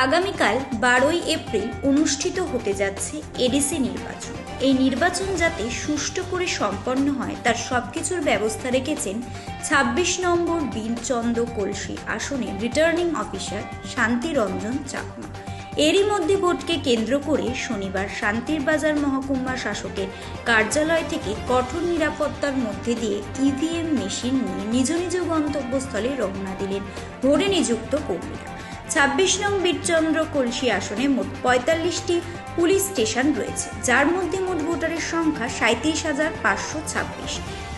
আগামীকাল 12ই এপ্রিল অনুষ্ঠিত হতে যাচ্ছে এডিসি নির্বাচন। এই নির্বাচন যাতে সুষ্ঠু করে সম্পন্ন হয় তার সবকিছুর ব্যবস্থা রেখেছেন 26 নম্বর বীরচন্দ্র কলসি আসনের রিটার্নিং অফিসার শান্তিরঞ্জন চাকমা। এরই মধ্যে ভোটকে কেন্দ্র করে শনিবার শান্তির বাজার মহকুমা শাসকের কার্যালয় থেকে কঠোর নিরাপত্তার মধ্যে দিয়ে ইভিএম মেশিন নিয়ে নিজ নিজ গন্তব্যস্থলে রওনা দিলেন ভোটে নিযুক্ত কর্মীরা। 26 নং বীরচন্দ্র কলসি আসনে মোট 45টি পুলিশ স্টেশন রয়েছে, যার মধ্যে মোট ভোটারের সংখ্যা 37,526।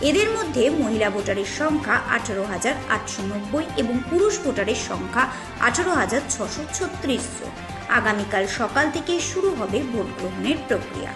এদের মধ্যে মহিলা ভোটারের সংখ্যা 18,890 এবং পুরুষ ভোটারের সংখ্যা 18,636 জন। আগামীকাল সকাল থেকে শুরু হবে ভোট গ্রহণের প্রক্রিয়া।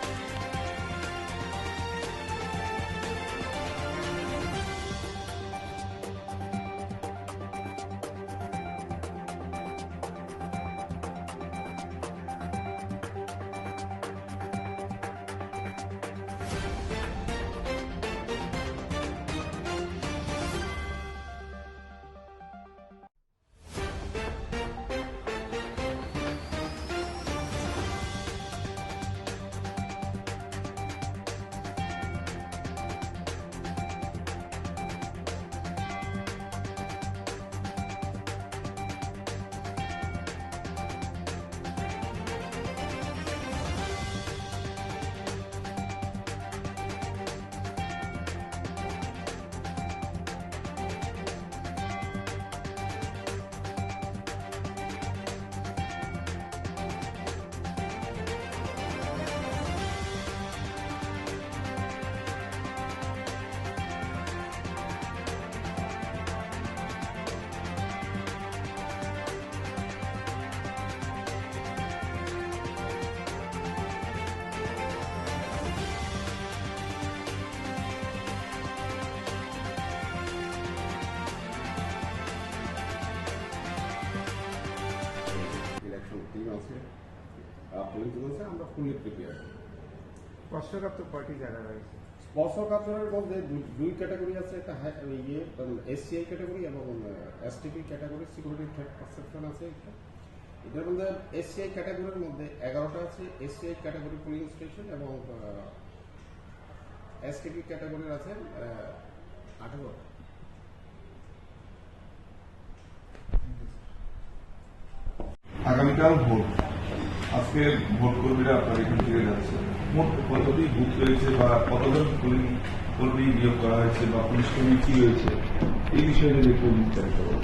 টিম আছে, পুলিশ আছে, আমরা ফুলি প্রিপেয়ার। স্পর্শকাতর কয়টি জায়গা রয়েছে? স্পর্শকাতরের মধ্যে দুই ক্যাটাগরি আছে, একটা এসসিআই ক্যাটাগরি এবং STP category, security threat perception আছে। এটার মধ্যে এসসিআই ক্যাটাগরির মধ্যে 11টা আছে এসসিআই ক্যাটাগরি পুলিং স্টেশন এবং এসটিপি ক্যাটাগরির আছে 18টা। আগামীকাল ভোট, আজকে ভোট কর্মীরা আপনার এখান থেকে যাচ্ছে। মোট কতটি বুথ রয়েছে বা কতজন পুলিশ কর্মী নিয়োগ করা হয়েছে বা পুলিশ কর্মী কি রয়েছে, এই বিষয়ে যদি একটু বিস্তারিত বলেন।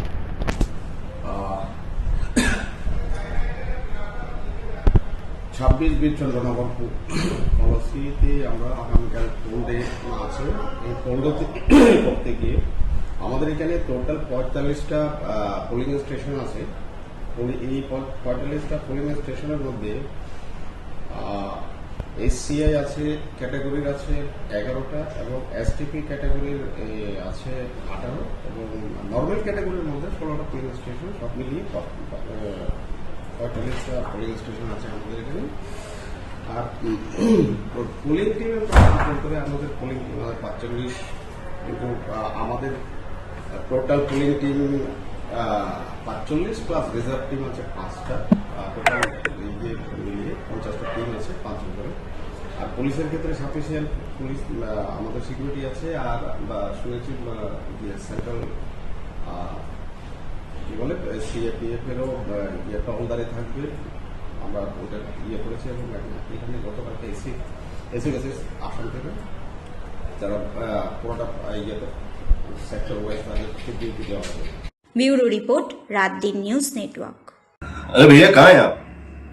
26 বীরচন্দ্রনগর পলিসিতে আমরা আগামীকাল পোল ডে আছে। এই পোল ডে করতে গিয়ে আমাদের এখানে টোটাল 45টা পোলিং স্টেশন আছে। এই 45টা পোলিং স্টেশনের মধ্যে এসসিআই আছে ক্যাটাগরির আছে 11টা এবং এসটিপি ক্যাটাগরির আছে 18 এবং নর্মাল ক্যাটাগরির মধ্যে 16টা পোলিং স্টেশন, সব মিলিয়ে 45টা পোলিং স্টেশন আছে আমাদের এখানে। আর পোলিং টিমের করে আমাদের পোলিং টিম 45, কিন্তু আমাদের total polling team 45 plus reserve team আছে 5টা, টোটাল মিলিয়ে 50টা টিম আছে 5 জন করে। আর পুলিশের ক্ষেত্রে সাফিসিয়েন্ট পুলিশ আমাদের সিকিউরিটি আছে। আর শুনেছি সেন্ট্রাল কি বলে সিএপিএফ এরও টহলদারি থাকবে, আমরা ওটা করেছি। এবং এখানে গতকালকে এসে গেছে আসাম থেকে, যারা পুরোটা সেক্টর ওয়াইজ ডিউটি দেওয়া হবে। ब्यूरो रिपोर्ट रात दिन न्यूज नेटवर्क। अरे भैया कहाँ हैं आप?